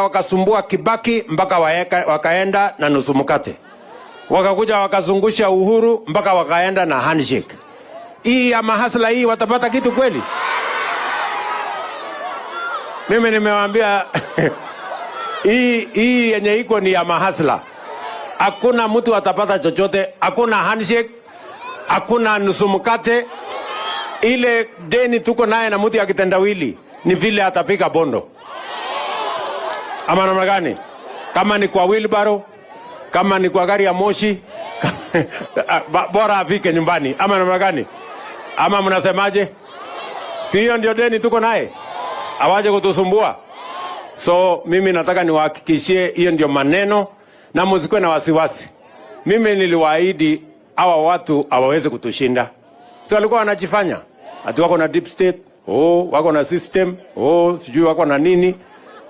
Wakasumbua Kibaki mpaka wakaenda na nusu mkate. Wakakuja wakazungusha Uhuru mpaka wakaenda na handshake. Hii ya mahasla hii watapata kitu kweli? Mimi nimewaambia hii yenye iko ni ya mahasla. Hakuna mtu atapata chochote, hakuna handshake, hakuna nusu mkate. Ile deni tuko naye na mtu ya kitendawili ni vile atafika Bondo. Ama namna gani? Kama ni kwa wheelbarrow, kama ni kwa gari ya moshi, bora afike nyumbani. Ama namna gani? Ama mnasemaje? Si hiyo ndio deni tuko naye? Awaje kutusumbua? So mimi nataka niwahakikishie hiyo ndio maneno na msikuwe na wasiwasi. Mimi niliwaahidi hawa watu hawawezi kutushinda. Si walikuwa wanajifanya ati wako na deep state, wako na system, sijui wako na nini.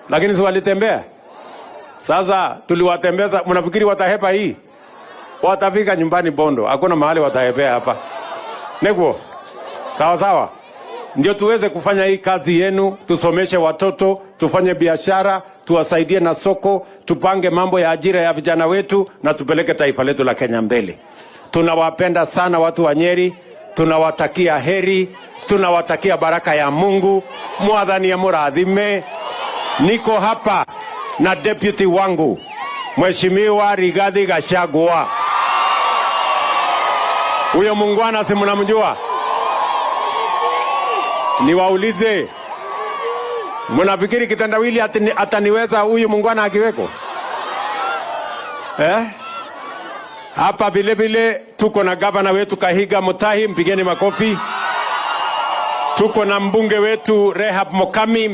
Lakini si walitembea. Sasa tuliwatembeza, mnafikiri watahepa hii? Watafika nyumbani Bondo, hakuna mahali watahepea hapa. Negwo. Sawa sawa. Ndio tuweze kufanya hii kazi yenu, tusomeshe watoto, tufanye biashara, tuwasaidie na soko, tupange mambo ya ajira ya vijana wetu na tupeleke taifa letu la Kenya mbele. Tunawapenda sana watu wa Nyeri, tunawatakia heri, tunawatakia baraka ya Mungu, Mwathani amurathime. Niko hapa na deputy wangu Mheshimiwa Rigathi Gachagua. Huyo muungwana si mnamjua? Niwaulize, mnafikiri kitendawili ataniweza huyu muungwana akiweko? Hapa vile vile tuko na gavana wetu Kahiga Mutahi, mpigeni makofi. Tuko na mbunge wetu Rehab Mokami.